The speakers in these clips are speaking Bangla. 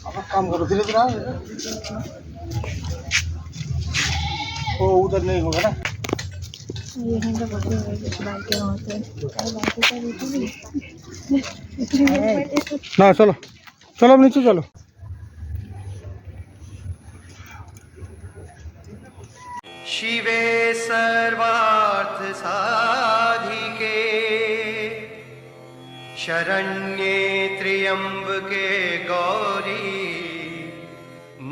काम करो धीरे धीरे। वो उधर नहीं होगा ना। ये घंटा बच्चे बाइक के होते हैं ना। चलो चलो अब नीचे चलो। शिवे सर्वार्थ साधिके शरण्ये त्र्यंबके गौरी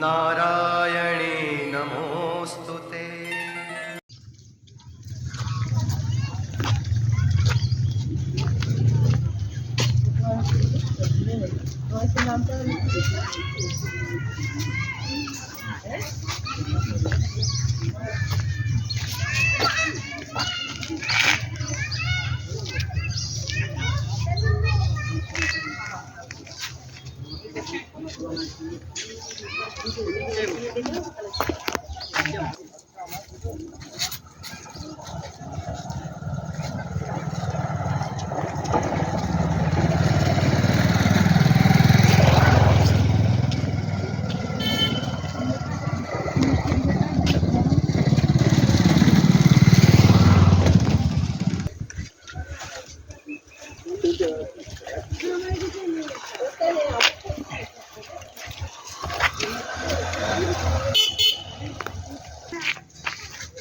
नारायणे नमोस्तुते।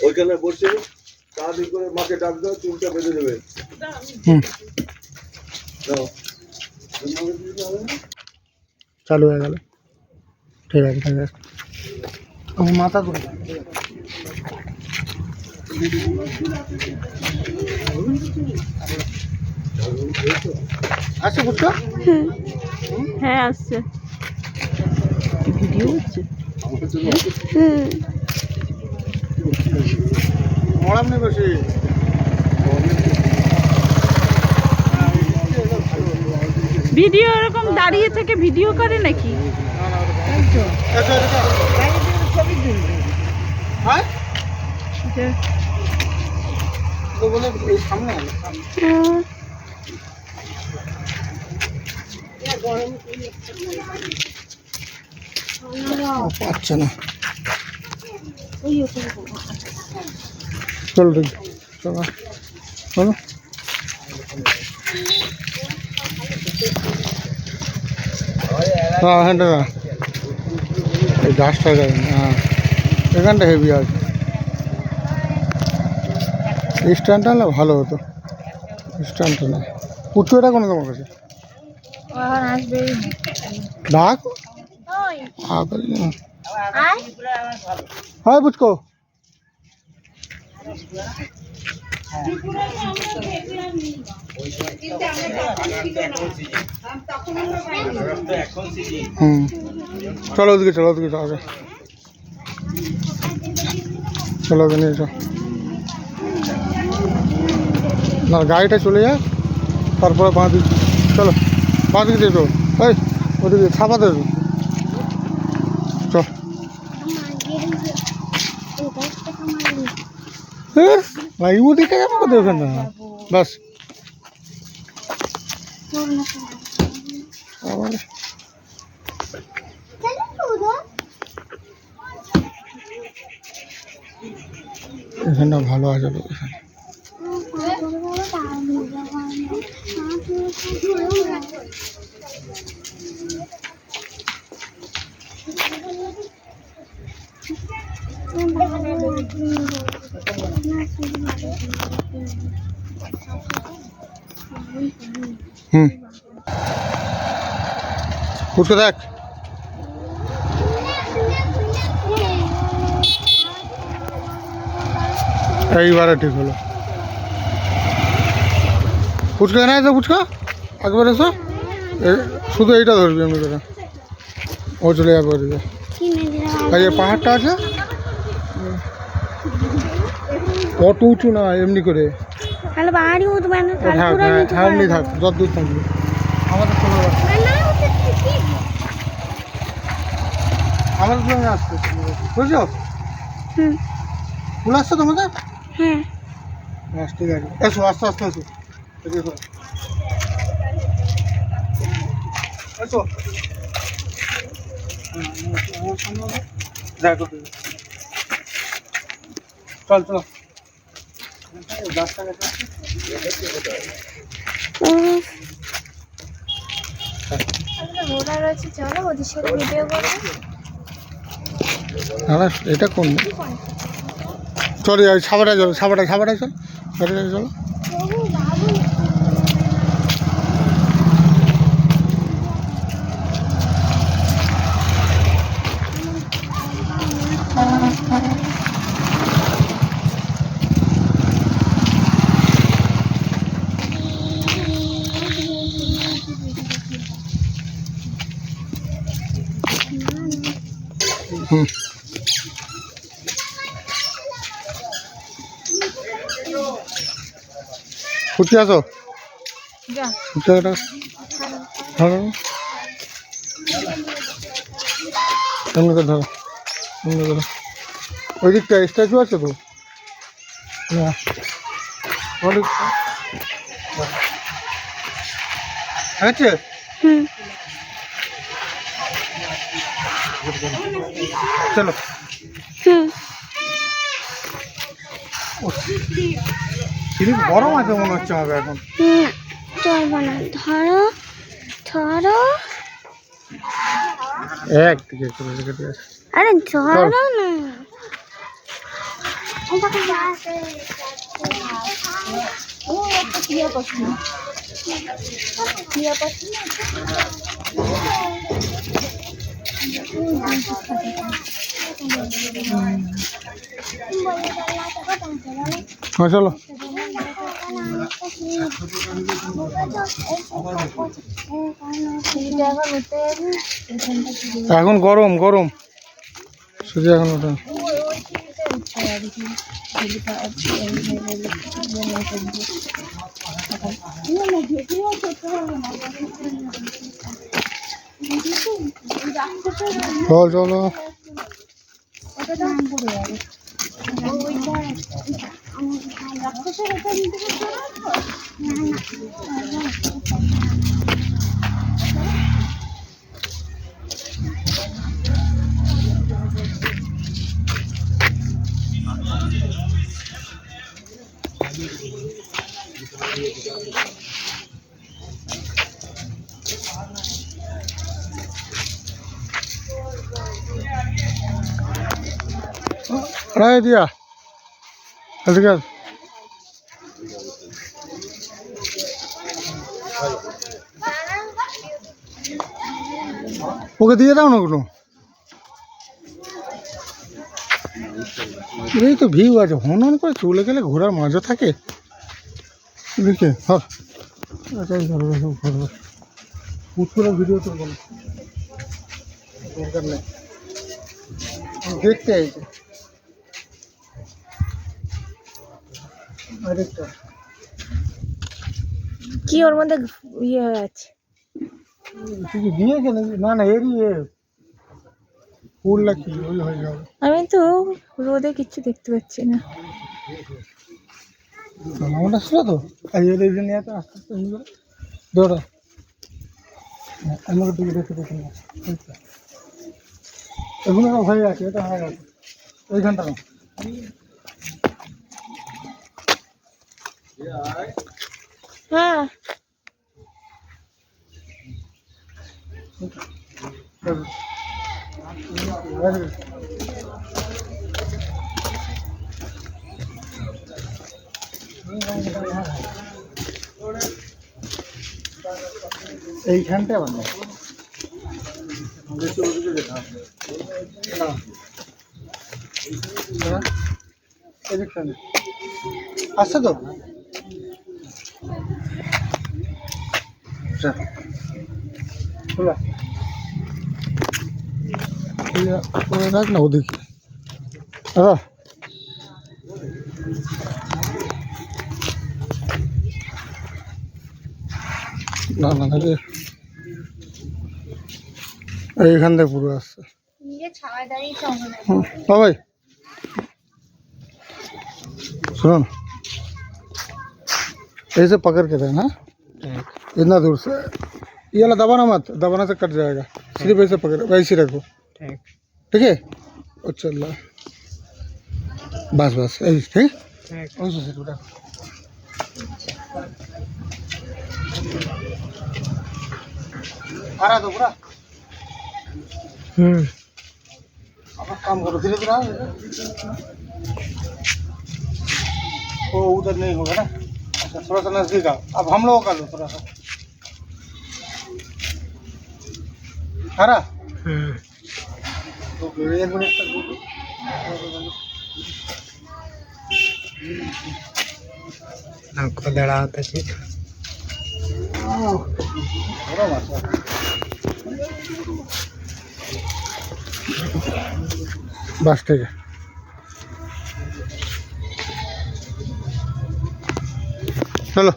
ওইখানে বসে তাড়াতাড়ি করে মাকে ডাক দাও, চুলটা বেঁধে দেবে। চালু হয়ে গেল। ঠিক আছে ঠিক আছে। আমি মাথা করে আসছে বুঝছো? হ্যাঁ আসছে। ভিডিও হচ্ছে। মরাম নেই বেশি। ভিডিও এরকম দাঁড়িয়ে থেকে ভিডিও করে নাকি? পাচ্ছে না। চলো ঠিক চলো চলো। হ্যাঁ হ্যাঁ এই গাছটা যাবে। হ্যাঁ এখানটা হেভি আছে। স্ট্যান্ডটা না ভালো হতো। স্ট্যান্ডটা না পুচু এটা কোনো তোমার কাছে ডাক। হ্যাঁ বুঝকো চলো ওদিকে চলো ওদিকে আগে চলো ওকে নিয়ে চলো। না গাড়িটা চলে যায় তারপরে বাঁ দিকে চলো। বাঁ দিকে দিয়ে চলো। এই ওদিকে ছাপাতে চল। ওদিকে যাবো কোথায় না বাস। এখানটা ভালো আছে লোকেশন। উঠে দেখ। এইবারে ঠিক হলো। ফুচকা এনে আছে ফুচকা একবার এসো। শুধু এইটা ধরবি এমনি করে ও চলে যাবে ওদিকে। এই যে পাহাড়টা আছে অত উঁচু না এমনি করে। এমনি থাক যত দূর থাকবে আমাদের আমাদের সঙ্গে আসছে বুঝছো? ফুল আসছে তোমাদের? হ্যাঁ ঠিক আছে এসো আস্তে আস্তে এসো এসো। চল চল ঘোড়া রয়েছে, চলো ওদের সাথে ভিডিও করবো। না এটা কোন চলে যাই সাবাটা চলো সাবাটা চল সাবাটা চলো হুম ফুটি আসো যা ফুটি আসো ধরো এমনি করে ধরো এমনি করে ওই দিকটা স্ট্যাচু আছে তো হ্যাঁ আছে চলো সিঁড়ি গরম আছে মনে হচ্ছে আমাকে এখন চলবো না, ধরো ধরো, একদিকে চলে কেটে আছে আরে ধরো না। হ্যাঁ চলো এখন গরম গরম শুধু এখন ওটা চল চলো রায় দিয়া এদিকে আস। ওকে দিয়ে দাও না কোনো এই তো ভিউ আছে হনন করে চলে গেলে ঘোড়ার মাঝে থাকে দেখে হ্যাঁ এটাই ধরবে সব ঘুরবে পুরো ভিডিও তো বলো দরকার নেই দেখতে আইছে আরেকটা কি ওর মধ্যে ইয়ে আছে তুই কি দিয়েছে নাকি না না এরই ফুল লাগছে ওই হয়ে যাবে আমি তো রোদে কিচ্ছু দেখতে পাচ্ছি না আমারটা ছিল তো আর এর এই জন্য আস্তে আস্তে দৌড়া আমাকে দিকে দেখে দেখে না এগুলো হয়ে গেছে এটা হয়ে গেছে ওইখানটা না হ্যাঁ এইখানটা বানাই ওদিকে যেতে হবে এদিকখানে আসছে তো খোলা রাখ না ওদিকে না না এইখান থেকে পুরো আসছে ভাই सुनो ना ऐसे पकड़ के रहना इतना दूर से ये वाला दबाना मत दबाना से कट जाएगा सिर्फ ऐसे पकड़ वैसे रखो ठीक है और चल रहा बस बस ठीक आ रहा तो पूरा अब काम करो धीरे धीरे वो उधर नहीं होगा ना अच्छा थोड़ा सा नजदीक आओ अब हम लोगों का लो थोड़ा सा आ रहा तो 1 मिनट तक हमको लड़ा होता है बस ठीक है चलो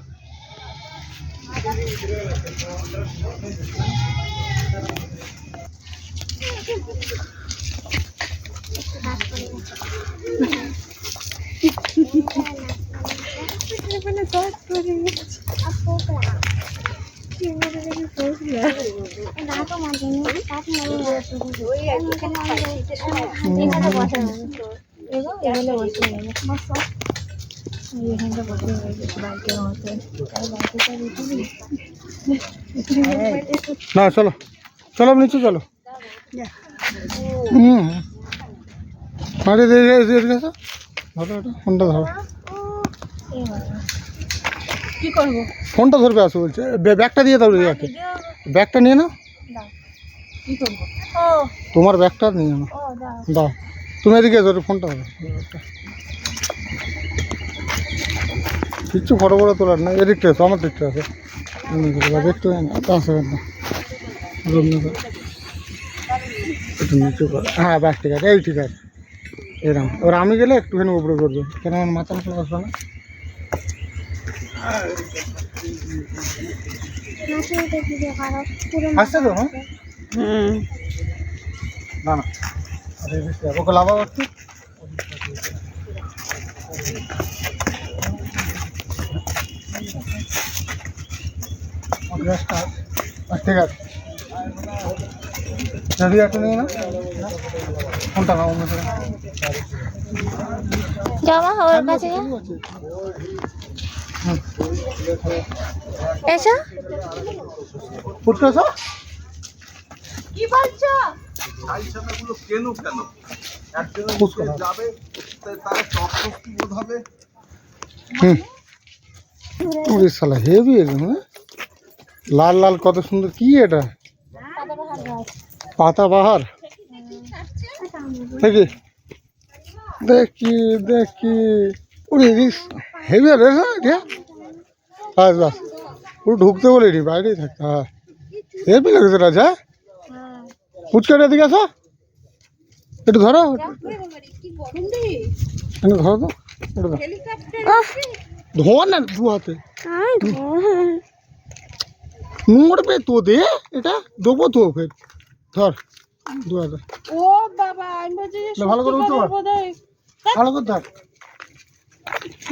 ना चलो चलो अब नीचे चलो अरे दे दे दे दे ধরো এটা ফোনটা ধরো কি করব ফোনটা ধরবে আসো বলছে ব্যাগটা দিয়ে দাও রিয়াকে ব্যাগটা নিয়ে নাও কি করব ও তোমার ব্যাগটা নিয়ে নাও দাও তুমি এদিকে ধরো ফোনটা ধরো কিচ্ছু বড় বড় তোলার না এদিকটা আছে আমার দিকটা আছে একটু আছে না একটু নিচু কর হ্যাঁ ব্যাস ঠিক আছে এই ঠিক আছে এরকম এবার আমি গেলে একটুখানি উপরে করবে কেন আমার মাথা মশলা আসবে না আসছে তো হ্যাঁ না না আরে ওকে লাভা করছি ঠিক আছে যদি একটা নিয়ে না কোনটা নাও জামা ওর কাছে এসো উঠতে এসো কি বলছো আইসানাগুলো কেন কেন একজন বুঝতে যাবে তার তৎপস্তি বোধ হবে ওরে শালা হেভি একদম হ্যাঁ লাল লাল কত সুন্দর কি এটা পাতাবাহার দেখি দেখি দেখি ওরে হেভি রে হ্যাঁ বাস বাস পুরো ঢুকতে বলিনি বাইরেই থাকতে হ্যাঁ হেভি লাগছে রাজা ফুচকাটা দিকে আসো একটু ধরো ধরো তো একটু ধর না দু হাতে মরবে তো দে এটা দেবো তো ফের ধর দু হাতে ও বাবা আমি বলছি যে ভালো করে উঠতে পার ভালো করে ধর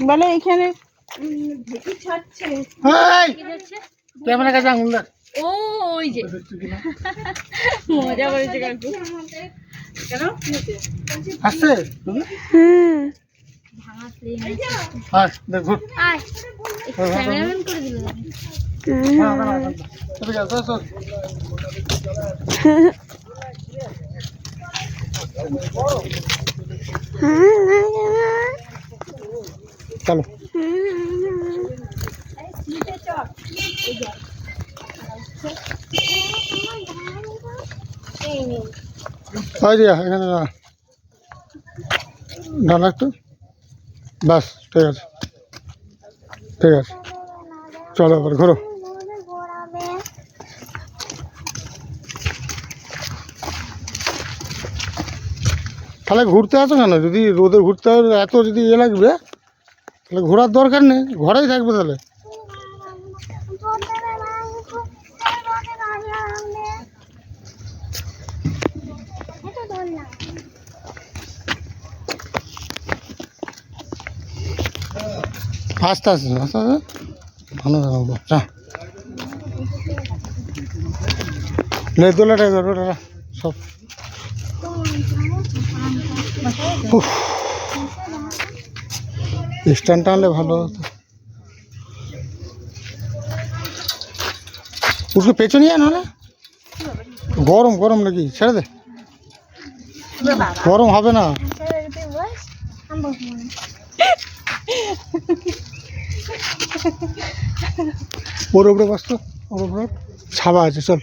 বলে এখানে ঢেকি ছাড়ছে ক্যামেরা কাছে আঙুল দেখ ও ওই যে মজা করেছে কাকু কেন আসছে হ্যাঁ দেখ ঘুর ক্যামেরাম্যান করে দিল ঠিক আছে আসো চলো এখানে ডান একটু বাস ঠিক আছে ঠিক আছে চলো এবার ঘোরো তাহলে ঘুরতে আসো কেন যদি রোদে ঘুরতে হবে এত যদি ইয়ে লাগবে তাহলে ঘোরার দরকার নেই ঘরেই থাকবে তাহলে আস্তে আস্তে আস্তে আস্তে ভালো থাকবো দোলাটাই ধরো সব উফ, স্ট্যান্ড টানলে ভালো হতো। उसको পেছনে আনো না, গরম গরম নাকি, ছেড়ে দে, গরম হবে না। ওর উপরে বস তো, ওর উপরে ছাবা আছে, চল।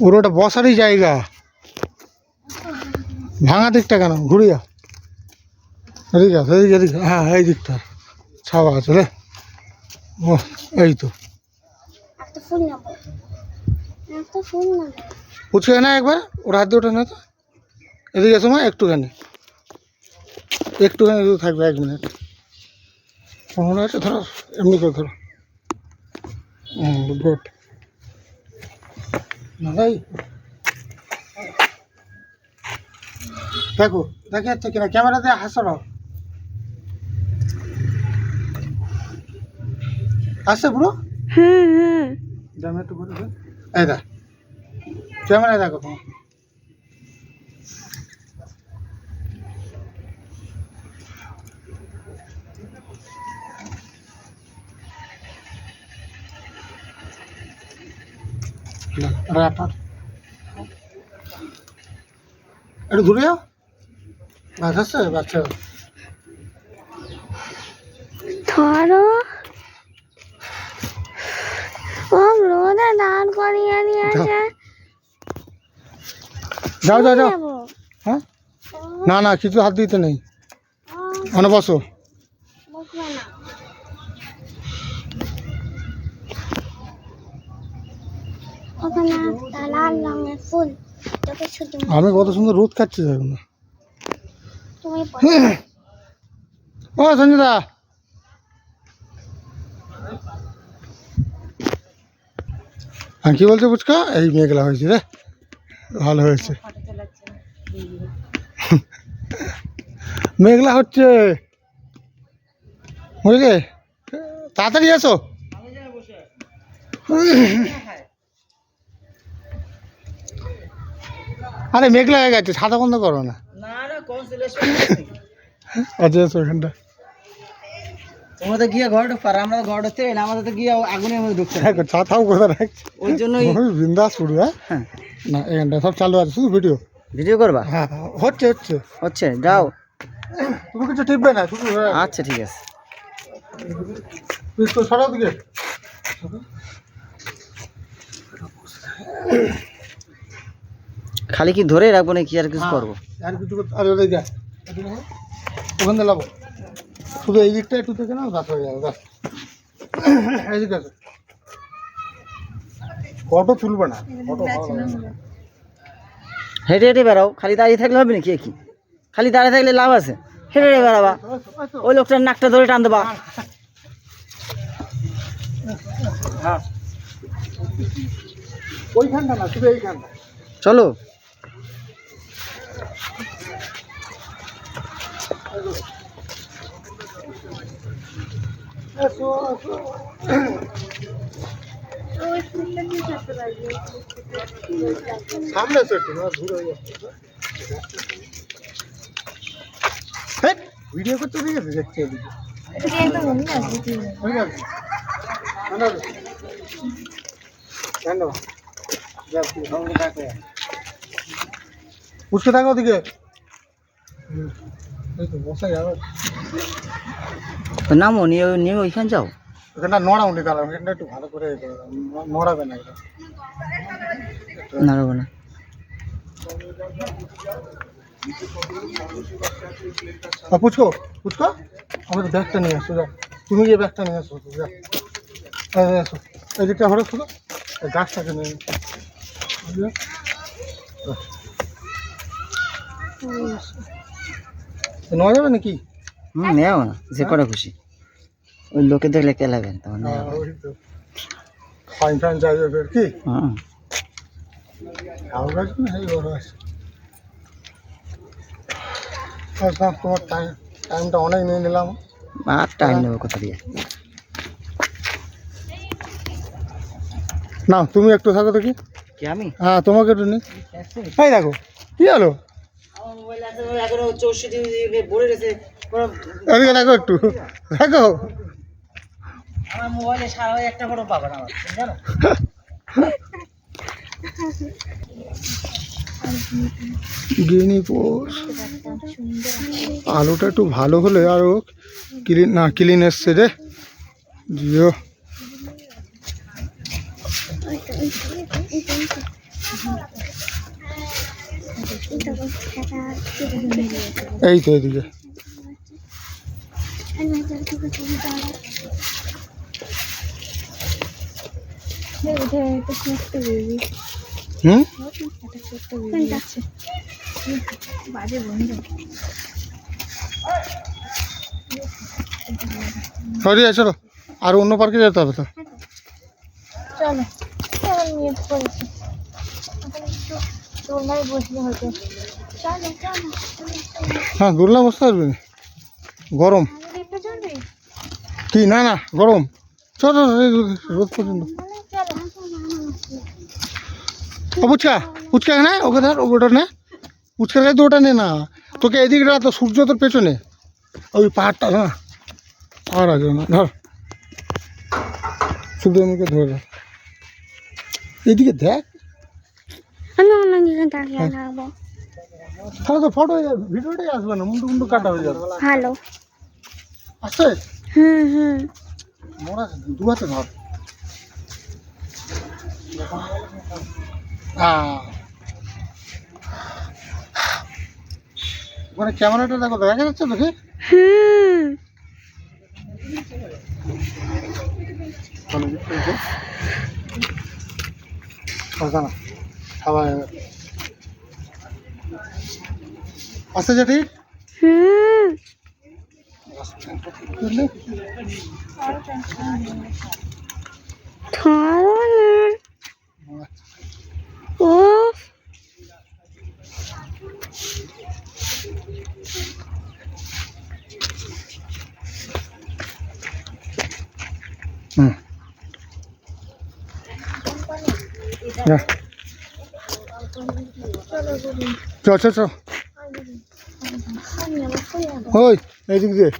ওর ওটা বসারই জায়গা, ভাঙা দিকটা কেন, ঘুরিয়া এদিকে আছে, এদিকে এদিকে, হ্যাঁ এই দিকটা ছাওয়া আছে রে। ও এই তো উঠছে না একবার, ওর হাত দিয়ে ওঠে না তো, এদিকে সময় একটুখানি একটুখানি দূর থাকবে, 1 মিনিট মনে আছে, ধরো এমনি করে ধরো, গুড না ভাই। দেখো দেখে যাচ্ছে কিনা, ক্যামেরা দিয়ে হাসো, আসছে পুরো। হ্যাঁ দাম একটু করে দে, এই দা ক্যামেরা দেখো তোমার, একটু ঘুরে যাও, বাস আসছে, বাচ্চা ধরো ও রোদে দাঁড় করিয়ে নিয়েছে। যাও যাও যাও, হ্যাঁ না না কিছু হাত দিতে নেই, মানে বসো। ওখানে একটা লাল রঙের ফুল, তোকে শুধু আমি কত সুন্দর রোদ খাচ্ছি দেখো না। তুমি ও সঞ্জিতা, হ্যাঁ কি বলছে পুচকা, এই মেঘলা হয়েছে রে, ভালো হয়েছে, মেঘলা হচ্ছে, বুঝলে, তাড়াতাড়ি এসো। আরে মেঘলা হয়ে গেছে, ছাতা বন্ধ করো না, আচ্ছা এসো এখানটা, তোমরা তো গিয়ে ঘরে ঢুকপার, আমরা তো ঘরে ঢুকতে না, আমাদের তো গিয়ে আগুনের মধ্যে ঢুকতে দেখো ছাতাও কোথায় রাখছে, ওই জন্যই বিন্দাস শুরু। হ্যাঁ না এখানটা সব চালু আছে, শুধু ভিডিও। ভিডিও করবা? হ্যাঁ হচ্ছে হচ্ছে, হচ্ছে, যাও। তুমি কিছু টিপবে না, শুধু আচ্ছা ঠিক আছে। তুই তো সরাও দিকে, খালি কি ধরে রাখবো নাকি আর কিছু করবো? আর কিছু আর ওই যা ওখান থেকে লাবো, শুধু এই দিকটা একটু থেকে না, বাস হয়ে যাবে, বাস এই দিকে আছে, ফটো তুলবে না, ফটো হেঁটে হেঁটে বেড়াও, খালি দাঁড়িয়ে থাকলে হবে নাকি? কি খালি দাঁড়িয়ে থাকলে লাভ আছে? হেঁটে হেঁটে বেড়াবা, ওই লোকটার নাকটা ধরে টান দেবা। হ্যাঁ ওইখানটা না, শুধু এইখানটা। চলো। সামনে তো একটু না, দূর হয়ে যাচ্ছে, ভিডিও করতে ঠিক আছে, দেখতে এদিকে উঠতে থাকো ওদিকে, এই তো বসা যাবে, নামো, নিয়ে নিয়ে ওইখানে যাও। ওখানটা নড়াও নি, তাহলে ওখানটা একটু ভালো করে নড়াবে না, এটা নাড়াবো না। পুচকো পুচকো, আমাদের ব্যাগটা নিয়ে আসো, যাও তুমি গিয়ে ব্যাগটা নিয়ে আসো, যাও এসো, এই দিকটা হরে শুধু গাছটাকে নিয়ে নেওয়া যাবে নাকি? নেও না, যে করে খুশি, ওই লোকে দেখলে কে লাগে তখন। ফাইন ফাইন যাবে কি, হ্যাঁ আউ গাছ না, এই বড় আছে, তোমার টাইমটা অনেক নিয়ে নিলাম, আর টাইম নেবো কোথা দিয়ে? না তুমি একটু থাকো দেখি। কি আমি হ্যাঁ তোমাকে একটু নি। এই দেখো কি হলো, আমার মোবাইল আছে এখনো 64 ভরে রয়েছে এদিকে দেখো একটু দেখো। আমার মোবাইলে সারা একটা ফটো পাবে না জানো। গিনি পোষ আলোটা একটু ভালো হলে আরো ক্লিন এসছে রে জিও। এই তো এদিকে হুম সরি চলো আর অন্য পার্কে যেতে হবে তো। চলো কেমন নিয়ে পড়েছি দোলনায় বসলে হতো। চলো চলো হ্যাঁ দোলনা বসতে পারবি না, গরম দেখতে চলবে কি না না গরম। চলো রোদ পর্যন্ত। ও পুচকা পুচকা না ওকে ধর ওটা নে, পুচকার কাছে তো ওটা নে না, তোকে এদিকে তো সূর্য তোর পেছনে ওই পাহাড়টা না পাহাড় আছে না, ধর শুধু আমাকে ধরে ধর। এদিকে দেখ আমি অন্যদিকে তাকিয়ে থাকবো। তাহলে তো ফটো ভিডিওটাই আসবে না, মুন্ডু মুন্ডু কাটা হয়ে যাবে। ভালো আসছে হুম মোড়া দু হাতে ধর। হ্যাঁ ওখানে ক্যামেরাটা দেখো দেখা যাচ্ছে দেখি। আসতে যা ঠিক ও হুম চল চল চল ওই এইদিক দিয়ে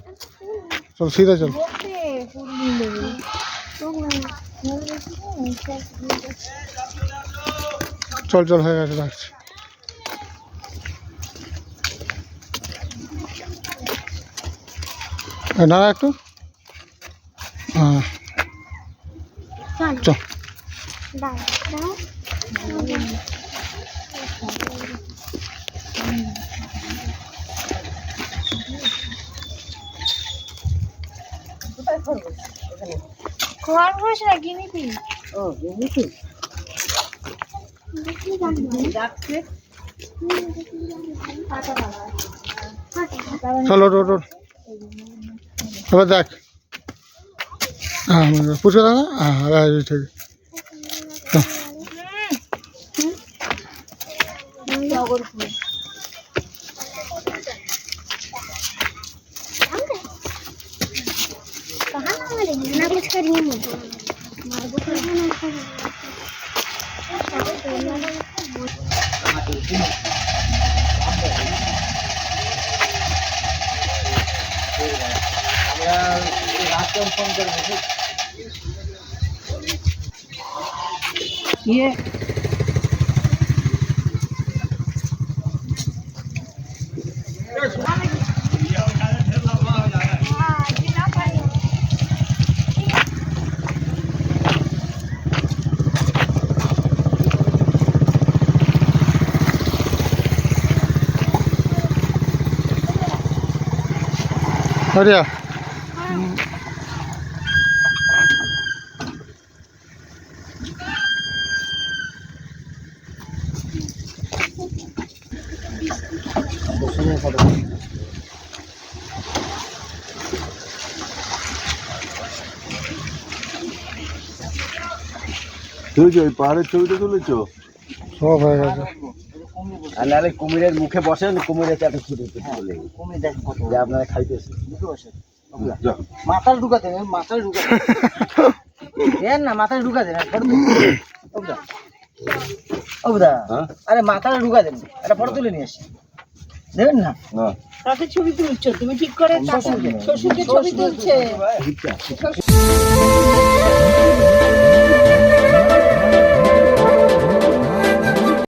চল সিধা চল। চল চল হয়ে গেছে রাখছি। না একটু হ্যাঁ চল খরগোশ না গিনিপি ও বুঝলি ডাকছে চলো রোড রোড এবার দেখ। হ্যাঁ পুষে দাদা হ্যাঁ ঠিক ना कुछ करिए ये बढ़िया তুই ওই পাহাড়ের ছবিটা তুলেছো? সব হয়ে গেছে। আর নাহলে কুমিরের মুখে বসেন, কুমিরের চাটে ছুটে চলে কুমির দেখ কত যে আপনারা খাইতেছে। মাথায় ঢুকাতে মাথায় ঢুকাতে দেন না মাথায় ঢুকা দেন ফটো ওবদা ওবদা আরে মাথায় ঢুকা দেন একটা ফটো তুলে নিয়ে আসি দেবেন না কাকে ছবি তুলছো তুমি ঠিক করে শ্বশুরকে ছবি তুলছে